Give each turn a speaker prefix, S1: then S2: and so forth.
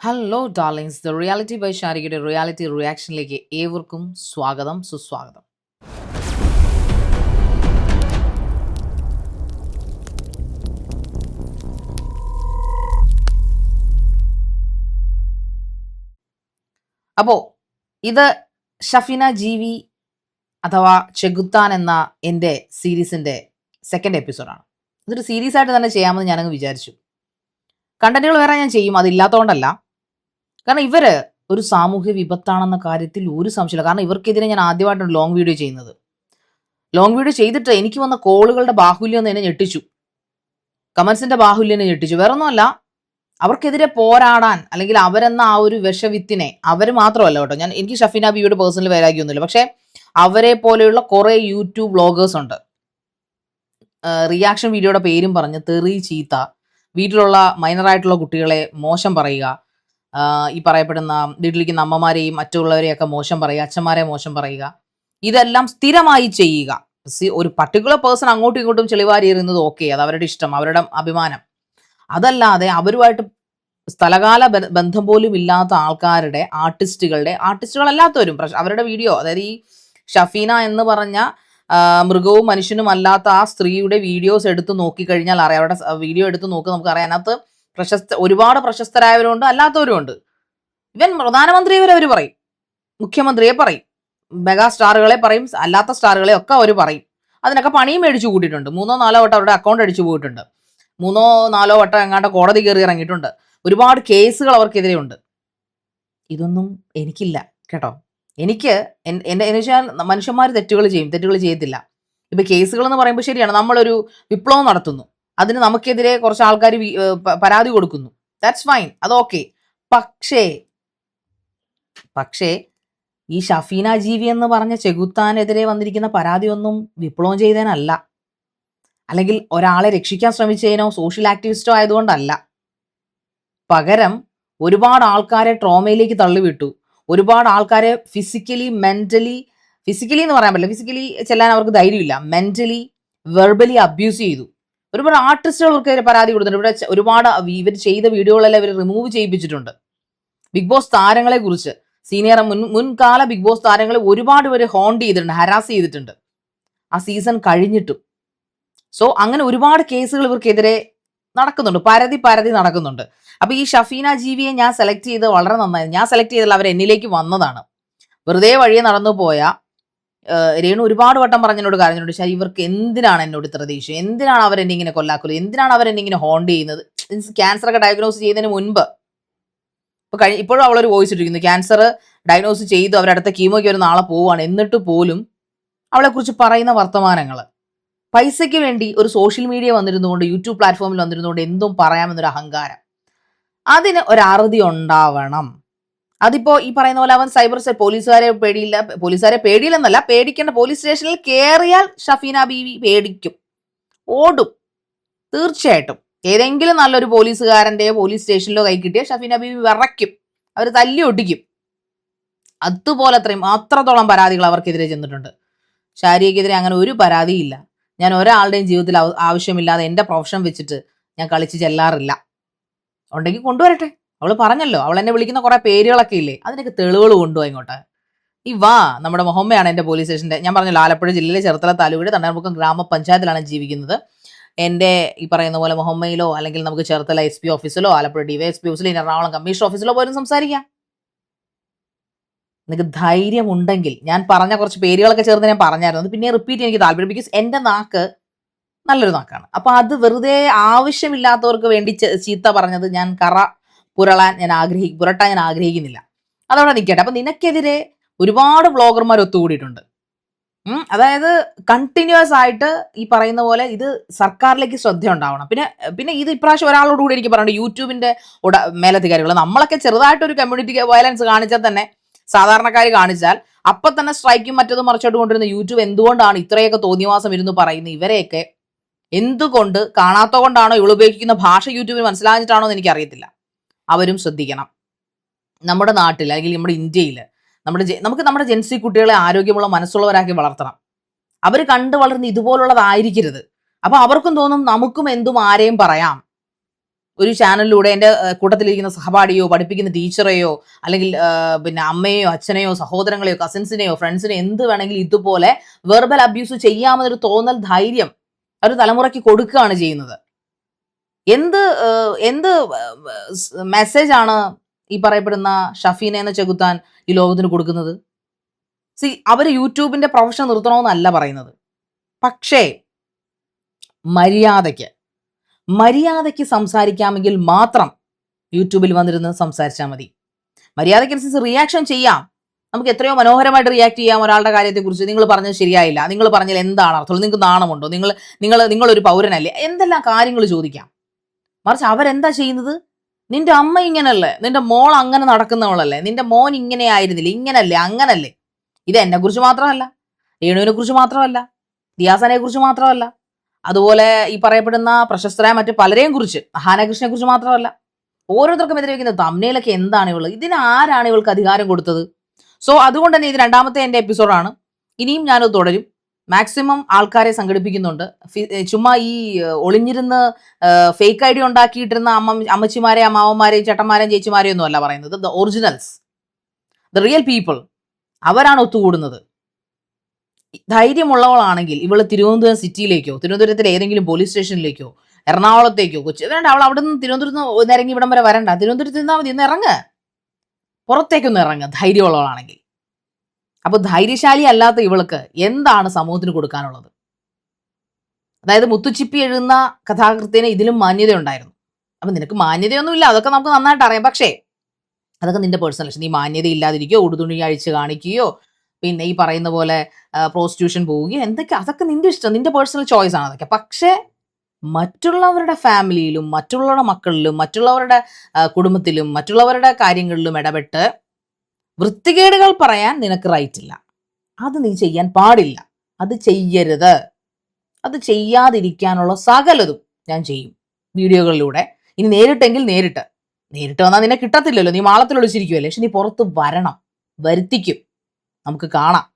S1: Hello darlings, the reality by ഷാരികയുടെ reality റിയാക്ഷനിലേക്ക് ഏവർക്കും സ്വാഗതം, സുസ്വാഗതം. അപ്പോൾ ഇത് ഷഫീന ജീവി അഥവാ ചെകുത്താൻ എന്ന എൻ്റെ സീരീസിൻ്റെ സെക്കൻഡ് എപ്പിസോഡാണ്. ഇതൊരു സീരീസ് ആയിട്ട് തന്നെ ചെയ്യാമെന്ന് ഞാനങ്ങ് വിചാരിച്ചു. കണ്ടന്റുകൾ വേറെ ഞാൻ ചെയ്യും, അതില്ലാത്തതുകൊണ്ടല്ല. കാരണം ഇവര് ഒരു സാമൂഹ്യ വിപത്താണെന്ന കാര്യത്തിൽ ഒരു സംശയമില്ല. കാരണം ഇവർക്കെതിരെ ഞാൻ ആദ്യമായിട്ടാണ് ലോങ് വീഡിയോ ചെയ്യുന്നത്. ലോങ് വീഡിയോ ചെയ്തിട്ട് എനിക്ക് വന്ന കോളുകളുടെ ബാഹുല്യം എന്ന് എന്നെ ഞെട്ടിച്ചു. കമന്റ്സിന്റെ ബാഹുല്യം എന്നെ ഞെട്ടിച്ചു. വേറൊന്നുമല്ല, അവർക്കെതിരെ പോരാടാൻ അല്ലെങ്കിൽ അവരെന്ന ആ ഒരു വിഷവിത്തിനെ, അവർ മാത്രമല്ല കേട്ടോ, എനിക്ക് ഷഫീന ബീവിയുടെ പേഴ്സണൽ വൈരാഗ്യമൊന്നുമില്ല. പക്ഷെ അവരെ പോലെയുള്ള കുറെ യൂട്യൂബ് വ്ളോഗേഴ്സ് ഉണ്ട്, റിയാക്ഷൻ വീഡിയോയുടെ പേരും പറഞ്ഞ് തെറി ചീത്ത, വീട്ടിലുള്ള മൈനറായിട്ടുള്ള കുട്ടികളെ മോശം പറയുക, ഈ പറയപ്പെടുന്ന വീട്ടിലിരിക്കുന്ന അമ്മമാരെയും മറ്റുള്ളവരെയൊക്കെ മോശം പറയുക, അച്ഛന്മാരെ മോശം പറയുക, ഇതെല്ലാം സ്ഥിരമായി ചെയ്യുക. ഒരു പർട്ടിക്കുലർ പേഴ്സൺ അങ്ങോട്ടും ഇങ്ങോട്ടും ചെളിവാരി എറിയുന്നത് ഓക്കെ, അത് അവരുടെ ഇഷ്ടം, അവരുടെ അഭിമാനം. അതല്ലാതെ അവരുമായിട്ട് സ്ഥലകാല ബന്ധം പോലും ഇല്ലാത്ത ആൾക്കാരുടെ ആർട്ടിസ്റ്റുകളല്ലാത്തവരും അവരുടെ വീഡിയോ, അതായത് ഈ ഷഫീന എന്ന് പറഞ്ഞ മൃഗവും മനുഷ്യനും അല്ലാത്ത ആ സ്ത്രീയുടെ വീഡിയോസ് എടുത്ത് നോക്കിക്കഴിഞ്ഞാൽ അറിയാം. അവരുടെ വീഡിയോ എടുത്ത് നോക്കി നമുക്കറിയാം. അതിനകത്ത് ഒരുപാട് പ്രശസ്തരായവരുണ്ട്, അല്ലാത്തവരുമുണ്ട്. ഇവൻ പ്രധാനമന്ത്രിയെ വരെ അവർ പറയും, മുഖ്യമന്ത്രിയെ പറയും, മെഗാ സ്റ്റാറുകളെ പറയും, അല്ലാത്ത സ്റ്റാറുകളെ ഒക്കെ അവർ പറയും. അതിനൊക്കെ പണിയും മേടിച്ചു കൂട്ടിയിട്ടുണ്ട്. 3-4 വട്ടം അവരുടെ അക്കൗണ്ട് അടിച്ചു പോയിട്ടുണ്ട്. 3-4 വട്ടം എങ്ങാണ്ട് കോടതി കയറി ഇറങ്ങിയിട്ടുണ്ട്. ഒരുപാട് കേസുകൾ അവർക്കെതിരെ ഉണ്ട്. ഇതൊന്നും എനിക്കില്ല കേട്ടോ. എനിക്ക് എന്ന് വെച്ചാൽ മനുഷ്യന്മാർ തെറ്റുകൾ ചെയ്യും, തെറ്റുകൾ ചെയ്യത്തില്ല. ഇപ്പൊ കേസുകൾ എന്ന് പറയുമ്പോൾ ശരിയാണ്, നമ്മളൊരു വിപ്ലവം നടത്തുന്നു, അതിന് നമുക്കെതിരെ കുറച്ച് ആൾക്കാർ പരാതി കൊടുക്കുന്നു, ദാറ്റ്സ് ഫൈൻ, അത് ഓക്കെ. പക്ഷേ ഈ ഷഫീന ജീവി എന്ന് പറഞ്ഞ ചെകുത്താനെതിരെ വന്നിരിക്കുന്ന പരാതിയൊന്നും വിപ്ലവം ചെയ്തതിനല്ല, അല്ലെങ്കിൽ ഒരാളെ രക്ഷിക്കാൻ ശ്രമിച്ചതിനോ സോഷ്യൽ ആക്ടിവിസ്റ്റോ ആയതുകൊണ്ടല്ല. പകരം ഒരുപാട് ആൾക്കാരെ ട്രോമയിലേക്ക് തള്ളിവിട്ടു, ഒരുപാട് ആൾക്കാരെ ഫിസിക്കലി എന്ന് പറയാൻ പറ്റില്ല, ഫിസിക്കലി ചെല്ലാൻ അവർക്ക് ധൈര്യമില്ല, മെന്റലി വെർബലി അബ്യൂസ് ചെയ്തു. ഒരുപാട് ആർട്ടിസ്റ്റുകൾക്ക് പരാതി കൊടുത്തിട്ടുണ്ട്. ഇവിടെ ഒരുപാട് ഇവർ ചെയ്ത വീഡിയോകളെല്ലാം ഇവർ റിമൂവ് ചെയ്യിപ്പിച്ചിട്ടുണ്ട്. ബിഗ് ബോസ് താരങ്ങളെ കുറിച്ച്, സീനിയർ മുൻകാല ബിഗ് ബോസ് താരങ്ങളെ ഒരുപാട് പേര് ഹോണ്ട് ചെയ്തിട്ടുണ്ട്, ഹരാസ് ചെയ്തിട്ടുണ്ട് ആ സീസൺ കഴിഞ്ഞിട്ടും. സോ അങ്ങനെ ഒരുപാട് കേസുകൾ ഇവർക്കെതിരെ നടക്കുന്നുണ്ട്, പരതി നടക്കുന്നുണ്ട്. അപ്പൊ ഈ ഷഫീന ജീവിയെ ഞാൻ സെലക്ട് ചെയ്ത് വളരെ നന്നായി. ഞാൻ സെലക്ട് ചെയ്തല്ല, അവർ എന്നിലേക്ക് വന്നതാണ്. വെറുതെ വഴിയെ നടന്നു പോയ രേണു ഒരുപാട് വട്ടം പറഞ്ഞതിനോട് കാര്യത്തിനോട്, പക്ഷേ ഇവർക്ക് എന്തിനാണ് എന്നോട് ഇത്ര ദേഷ്യം, എന്തിനാണ് അവരെന്നെ ഇങ്ങനെ കൊല്ലാക്കല്, എന്തിനാണ് അവരെന്നെ ഇങ്ങനെ ഹോണ്ട് ചെയ്യുന്നത്? ക്യാൻസർ ഒക്കെ ഡയഗ്നോസ് ചെയ്യുന്നതിന് മുൻപ് ഇപ്പോഴും അവളൊരു വോയിസ് ഇട്ടിരിക്കുന്നു, ക്യാൻസർ ഡയഗ്നോസ് ചെയ്തു, അവരടുത്ത കീമോയ്ക്ക് ഒരു നാളെ പോവുകയാണ്, എന്നിട്ട് പോലും അവളെക്കുറിച്ച് പറയുന്ന വർത്തമാനങ്ങൾ. പൈസയ്ക്ക് വേണ്ടി ഒരു സോഷ്യൽ മീഡിയ വന്നിരുന്നുകൊണ്ട്, യൂട്യൂബ് പ്ലാറ്റ്ഫോമിൽ വന്നിരുന്നുകൊണ്ട് എന്തും പറയാമെന്നൊരു അഹങ്കാരം, അതിന് ഒരു അറുതി ഉണ്ടാവണം. അതിപ്പോ ഈ പറയുന്ന പോലെ അവൻ സൈബർ സെൽ പോലീസുകാരെ പേടിയില്ലെന്നല്ല, പേടിക്കേണ്ട പോലീസ് സ്റ്റേഷനിൽ കയറിയാൽ ഷഫീന ബീവി പേടിക്കും, ഓടും തീർച്ചയായിട്ടും. ഏതെങ്കിലും നല്ലൊരു പോലീസുകാരൻ്റെയോ പോലീസ് സ്റ്റേഷനിലോ കൈ കിട്ടിയ ഷഫീന ബീവി വിറയ്ക്കും, അവർ തല്ലി ഒട്ടിക്കും. അതുപോലെ അത്രത്തോളം പരാതികൾ അവർക്കെതിരെ ചെന്നിട്ടുണ്ട്. ഷാരിയക്കെതിരെ അങ്ങനെ ഒരു പരാതിയില്ല. ഞാൻ ഒരാളുടെയും ജീവിതത്തിൽ ആവശ്യമില്ലാതെ എൻ്റെ പ്രൊഫഷൻ വെച്ചിട്ട് ഞാൻ കളിച്ച് ചെല്ലാറില്ല. ഉണ്ടെങ്കിൽ കൊണ്ടുവരട്ടെ. അവൾ പറഞ്ഞല്ലോ, അവൾ എന്നെ വിളിക്കുന്ന കുറെ പേരുകളൊക്കെ ഇല്ലേ, അതിനൊക്കെ തെളിവുകൾ കൊണ്ടുപോയി ഇങ്ങോട്ട്. ഈ നമ്മുടെ മുഹമ്മയാണ് എൻ്റെ പോലീസ് സ്റ്റേഷൻ്റെ. ഞാൻ പറഞ്ഞല്ലോ, ആലപ്പുഴ ജില്ലയിലെ ചെറുത്തല താലൂക്കിലെ തണ്ണീർമുക്കം ഗ്രാമപഞ്ചായത്തിലാണ് ജീവിക്കുന്നത്. എൻ്റെ ഈ പറയുന്ന പോലെ മുഹമ്മയിലോ അല്ലെങ്കിൽ നമുക്ക് ചെറുത്തല SP ഓഫീസിലോ ആലപ്പുഴ DYSP ഓഫീസിലോ എറണാകുളം കമ്മീഷണർ ഓഫീസിലോ പോലും സംസാരിക്കാം. നിങ്ങൾക്ക് ധൈര്യം ഉണ്ടെങ്കിൽ. ഞാൻ പറഞ്ഞ കുറച്ച് പേരുകളൊക്കെ ചേർന്ന് ഞാൻ പറഞ്ഞായിരുന്നു, അത് പിന്നെ റിപ്പീറ്റ് എനിക്ക് താല്പര്യം. ബിക്കോസ് എൻ്റെ നാക്ക് നല്ലൊരു നാക്കാണ്. അപ്പൊ അത് വെറുതെ ആവശ്യമില്ലാത്തവർക്ക് വേണ്ടി ചീത്ത പറഞ്ഞത് ഞാൻ പുരട്ടാൻ ഞാൻ ആഗ്രഹിക്കുന്നില്ല. അതവിടെ നിൽക്കട്ടെ. അപ്പൊ നിനക്കെതിരെ ഒരുപാട് വ്ളോഗർമാർ ഒത്തുകൂടിയിട്ടുണ്ട്. അതായത് കണ്ടിന്യൂസ് ആയിട്ട് ഈ പറയുന്ന പോലെ ഇത് സർക്കാരിലേക്ക് ശ്രദ്ധ ഉണ്ടാവണം. പിന്നെ ഇത് ഇപ്രാവശ്യം ഒരാളോട് കൂടി എനിക്ക് പറയുന്നത്, യൂട്യൂബിന്റെ മേലധികാരികൾ, നമ്മളൊക്കെ ചെറുതായിട്ടൊരു കമ്മ്യൂണിറ്റി വയലൻസ് കാണിച്ചാൽ തന്നെ, സാധാരണക്കാർ കാണിച്ചാൽ അപ്പൊ തന്നെ സ്ട്രൈക്കും മറ്റതും മറിച്ചോട്ട് കൊണ്ടിരുന്ന യൂട്യൂബ് എന്തുകൊണ്ടാണ് ഇത്രയൊക്കെ തോന്നിവാസം ഇരുന്ന് പറയുന്നത്? ഇവരെയൊക്കെ എന്തുകൊണ്ട് കാണാത്ത കൊണ്ടാണോ, ഇവൾ ഉപയോഗിക്കുന്ന ഭാഷ യൂട്യൂബിൽ മനസ്സിലാഞ്ഞിട്ടാണോ എന്ന് എനിക്കറിയത്തില്ല. അവരും ശ്രദ്ധിക്കണം. നമ്മുടെ നാട്ടിൽ അല്ലെങ്കിൽ നമ്മുടെ ഇന്ത്യയിൽ നമുക്ക് നമ്മുടെ ജെൻസി കുട്ടികളെ ആരോഗ്യമുള്ള മനസ്സുള്ളവരാക്കി വളർത്തണം. അവർ കണ്ടു വളർന്ന് ഇതുപോലുള്ളതായിരിക്കരുത്. അപ്പൊ അവർക്കും തോന്നും നമുക്കും എന്തും ആരെയും പറയാം. ഒരു ചാനലിലൂടെ എൻ്റെ കൂട്ടത്തിലിരിക്കുന്ന സഹപാഠിയോ പഠിപ്പിക്കുന്ന ടീച്ചറെയോ അല്ലെങ്കിൽ പിന്നെ അമ്മയോ അച്ഛനെയോ സഹോദരങ്ങളെയോ കസിൻസിനെയോ ഫ്രണ്ട്സിനെയോ എന്ത് വേണമെങ്കിലും ഇതുപോലെ വെർബൽ അബ്യൂസ് ചെയ്യാമെന്നൊരു തോന്നൽ ധൈര്യം ഒരു തലമുറയ്ക്ക് കൊടുക്കുകയാണ് ചെയ്യുന്നത്. എന്ത് എന്ത് മെസ്സേജ് ആണ് ഈ പറയപ്പെടുന്ന ഷഫീന എന്ന ചെകുത്താൻ ഈ ലോകത്തിന് കൊടുക്കുന്നത്? അവര് യൂട്യൂബിന്റെ പ്രൊഫഷൻ നിർത്തണമെന്നല്ല പറയുന്നത്. പക്ഷേ മര്യാദയ്ക്ക് സംസാരിക്കാമെങ്കിൽ മാത്രം യൂട്യൂബിൽ വന്നിരുന്ന് സംസാരിച്ചാൽ മതി. മര്യാദയ്ക്കനുസരിച്ച് റിയാക്ഷൻ ചെയ്യാം. നമുക്ക് എത്രയോ മനോഹരമായിട്ട് റിയാക്ട് ചെയ്യാം ഒരാളുടെ കാര്യത്തെക്കുറിച്ച്. നിങ്ങൾ പറഞ്ഞത് ശരിയായില്ല, നിങ്ങൾ പറഞ്ഞാൽ എന്താണ് അർത്ഥം, നിങ്ങൾക്ക് നാണമുണ്ടോ, നിങ്ങളൊരു പൗരനല്ലേ, എന്തെല്ലാം കാര്യങ്ങൾ ചോദിക്കാം. മറിച്ച് അവരെന്താ ചെയ്യുന്നത്? നിന്റെ അമ്മ ഇങ്ങനല്ലേ, നിന്റെ മോൾ അങ്ങനെ നടക്കുന്നവളല്ലേ, നിന്റെ മോൻ ഇങ്ങനെ ആയിരുന്നില്ല, ഇങ്ങനല്ലേ, അങ്ങനല്ലേ. ഇത് എന്നെ കുറിച്ച് മാത്രമല്ല, രേണുവിനെ കുറിച്ച് മാത്രമല്ല, ദിയാസനെ കുറിച്ച് മാത്രമല്ല, അതുപോലെ ഈ പറയപ്പെടുന്ന പ്രശസ്തരായ മറ്റു പലരെയും കുറിച്ച്, ഹാനകൃഷ്ണനെ കുറിച്ച് മാത്രമല്ല, ഓരോരുത്തർക്കും എതിരെ വയ്ക്കുന്ന തമ്മിലൊക്കെ എന്താണ് ഇവള്, ഇതിന് ആരാണ് ഇവൾക്ക് അധികാരം കൊടുത്തത്? സോ അതുകൊണ്ട് തന്നെ ഇത് രണ്ടാമത്തെ എൻ്റെ എപ്പിസോഡാണ്. ഇനിയും ഞാനത് തുടരും. മാക്സിമം ആൾക്കാരെ സംഘടിപ്പിക്കുന്നുണ്ട്. ചുമ്മാ ഈ ഒളിഞ്ഞിരുന്ന് ഫേക്ക് ഐ ഡി ഉണ്ടാക്കിയിട്ടിരുന്ന അമ്മച്ചിമാരെ അമ്മാവന്മാരെയും ചേട്ടന്മാരെയും ചേച്ചിമാരെയും ഒന്നും അല്ല പറയുന്നത്. The originals, the real people, അവരാണ് ഒത്തുകൂടുന്നത്. ധൈര്യമുള്ളവളാണെങ്കിൽ ഇവള് തിരുവനന്തപുരം സിറ്റിയിലേക്കോ തിരുവനന്തപുരത്തിലെ ഏതെങ്കിലും പോലീസ് സ്റ്റേഷനിലേക്കോ എറണാകുളത്തേക്കോ കൊച്ചി വേണ്ട, അവൾ അവിടെ നിന്ന് തിരുവനന്തപുരത്ത് നിന്ന് ഇറങ്ങി ഇവിടം വരെ വരണ്ട, തിരുവനന്തപുരത്ത് നിന്നാൽ മതി, ഒന്ന് ഇറങ്ങ്, പുറത്തേക്കൊന്ന് ഇറങ്ങ് ധൈര്യമുള്ളവളാണെങ്കിൽ. അപ്പൊ ധൈര്യശാലി അല്ലാത്ത ഇവൾക്ക് എന്താണ് സമൂഹത്തിന് കൊടുക്കാനുള്ളത്? അതായത് മുത്തുച്ചിപ്പി എഴുതുന്ന കഥാകൃത്തിന് ഇതിലും മാന്യത ഉണ്ടായിരുന്നു. അപ്പൊ നിനക്ക് മാന്യതയൊന്നുമില്ല, അതൊക്കെ നമുക്ക് നന്നായിട്ട് അറിയാം. പക്ഷേ അതൊക്കെ നിന്റെ പേഴ്സണൽ ഇഷ്ടം. നീ മാന്യത ഇല്ലാതിരിക്കുകയോ ഉടുതുണി അഴിച്ച് കാണിക്കുകയോ പിന്നെ ഈ പറയുന്ന പോലെ പ്രോസ്റ്റിറ്റ്യൂഷൻ പോവുകയോ എന്തൊക്കെ, അതൊക്കെ നിന്റെ ഇഷ്ടം, നിന്റെ പേഴ്സണൽ ചോയ്സ് ആണ് അതൊക്കെ. പക്ഷേ മറ്റുള്ളവരുടെ ഫാമിലിയിലും മറ്റുള്ളവരുടെ മക്കളിലും മറ്റുള്ളവരുടെ കുടുംബത്തിലും മറ്റുള്ളവരുടെ കാര്യങ്ങളിലും ഇടപെട്ട് വൃത്തികേടുകൾ പറയാൻ നിനക്ക് റൈറ്റ് ഇല്ല. അത് നീ ചെയ്യാൻ പാടില്ല, അത് ചെയ്യരുത്. അത് ചെയ്യാതിരിക്കാനുള്ള സകലതും ഞാൻ ചെയ്യും വീഡിയോകളിലൂടെ. ഇനി നേരിട്ടെങ്കിൽ നേരിട്ട് വന്നാൽ നിന്നെ കിട്ടത്തില്ലല്ലോ, നീ മാളത്തിൽ ഒളിച്ചിരിക്കുമല്ലേ. പക്ഷെ നീ പുറത്ത് വരണം, വരുത്തിക്കും, നമുക്ക് കാണാം.